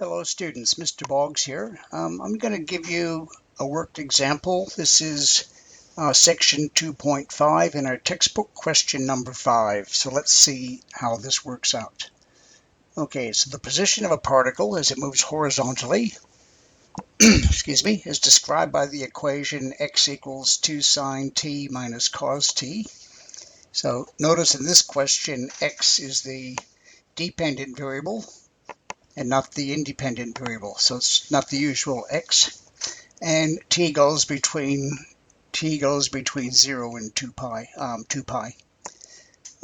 Hello students, Mr. Boggs here. I'm going to give you a worked example. This is section 2.5 in our textbook, question number 5. So let's see how this works out. Okay, so the position of a particle as it moves horizontally excuse me, is described by the equation x equals 2 sine t minus cos t. So notice in this question x is the dependent variable and not the independent variable, so it's not the usual x, and t goes between 0 and 2 pi.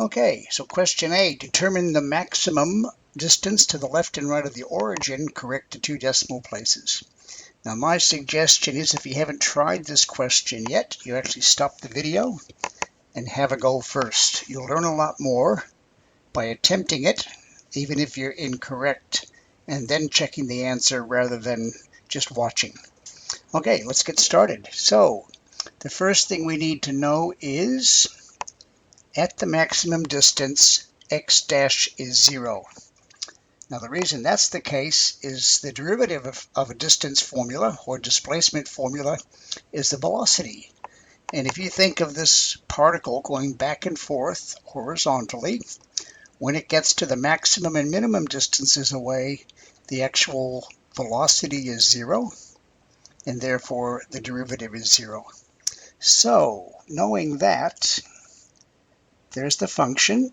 Okay, so question A, determine the maximum distance to the left and right of the origin, correct to 2 decimal places. Now my suggestion is, if you haven't tried this question yet, you actually stop the video and have a go first. You'll learn a lot more by attempting it, even if you're incorrect, and then checking the answer rather than just watching. Okay, let's get started. So the first thing we need to know is, at the maximum distance, x dash is 0. Now the reason that's the case is the derivative of a distance formula or displacement formula is the velocity. And if you think of this particle going back and forth horizontally, when it gets to the maximum and minimum distances away, the actual velocity is 0, and therefore the derivative is 0. So, knowing that, there's the function,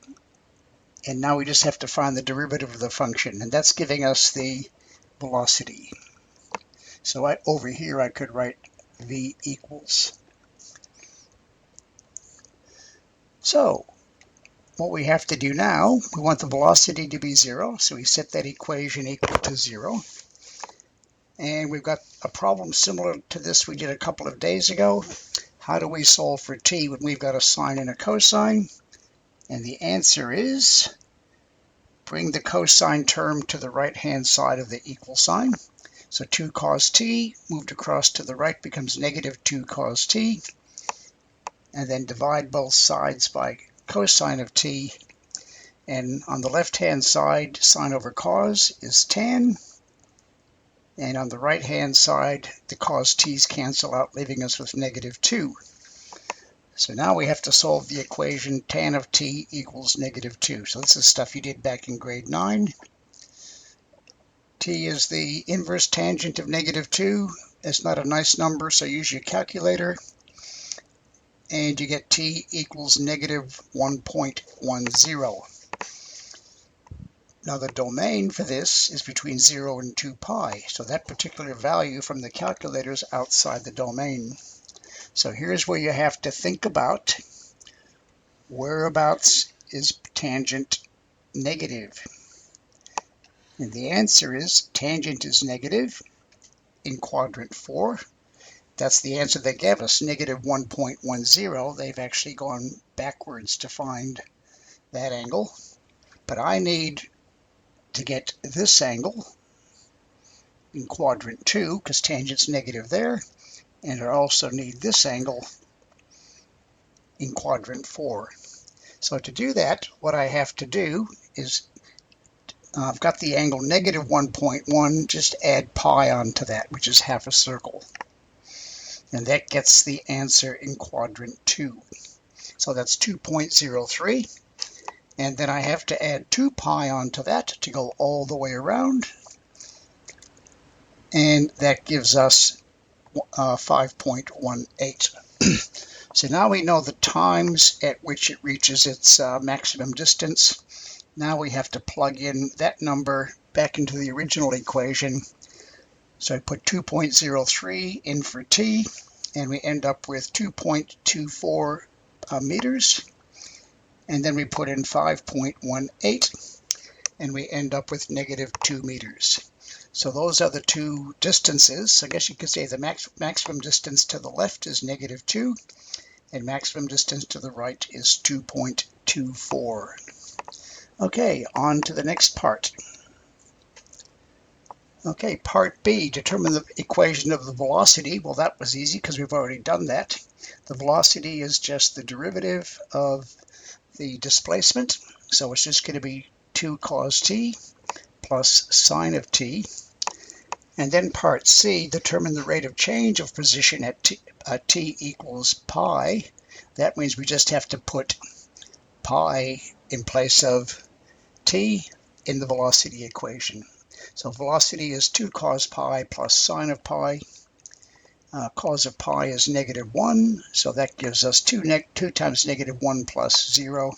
and now we just have to find the derivative of the function, and that's giving us the velocity. So over here I could write v equals. So, what we have to do now, we want the velocity to be 0, so we set that equation equal to 0. And we've got a problem similar to this we did a couple of days ago. How do we solve for t when we've got a sine and a cosine? And the answer is, bring the cosine term to the right-hand side of the equal sign. So 2 cos t moved across to the right becomes negative 2 cos t. And then divide both sides by cosine of t. And on the left-hand side, sine over cos is tan. And on the right-hand side, the cos t's cancel out, leaving us with negative 2. So now we have to solve the equation tan of t equals negative 2. So this is stuff you did back in grade 9. T is the inverse tangent of negative 2. It's not a nice number, so use your calculator. And you get t equals negative 1.10. Now the domain for this is between 0 and 2 pi, so that particular value from the calculator is outside the domain. So here's where you have to think about, whereabouts is tangent negative? And the answer is tangent is negative in quadrant 4. That's the answer they gave us, negative 1.10. They've actually gone backwards to find that angle. But I need to get this angle in quadrant 2, because tangent's negative there, and I also need this angle in quadrant 4. So to do that, what I have to do is, I've got the angle negative 1.1, just add pi onto that, which is half a circle. And that gets the answer in quadrant 2. So that's 2.03. And then I have to add 2 pi onto that to go all the way around. And that gives us 5.18. So now we know the times at which it reaches its maximum distance. Now we have to plug in that number back into the original equation. So I put 2.03 in for t, and we end up with 2.24 meters. And then we put in 5.18, and we end up with negative 2 meters. So those are the two distances. I guess you could say the maximum distance to the left is negative 2, and maximum distance to the right is 2.24. Okay, on to the next part. Okay, part B, determine the equation of the velocity. Well, that was easy because we've already done that. The velocity is just the derivative of the displacement, so it's just going to be 2 cos t plus sine of t. And then part C, determine the rate of change of position at t equals pi. That means we just have to put pi in place of t in the velocity equation. So velocity is 2 cos pi plus sine of pi. Cos of pi is -1, so that gives us 2 times -1 plus 0,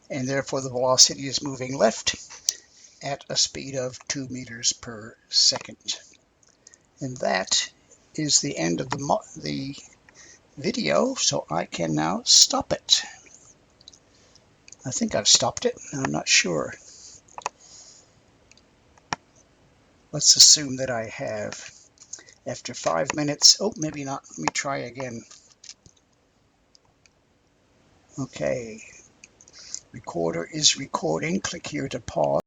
and therefore the velocity is moving left at a speed of 2 meters per second. And that is the end of the video, so I can now stop it. I think I've stopped it. I'm not sure. Let's assume that I have. After 5 minutes, oh, maybe not. Let me try again. Okay. Recorder is recording. Click here to pause.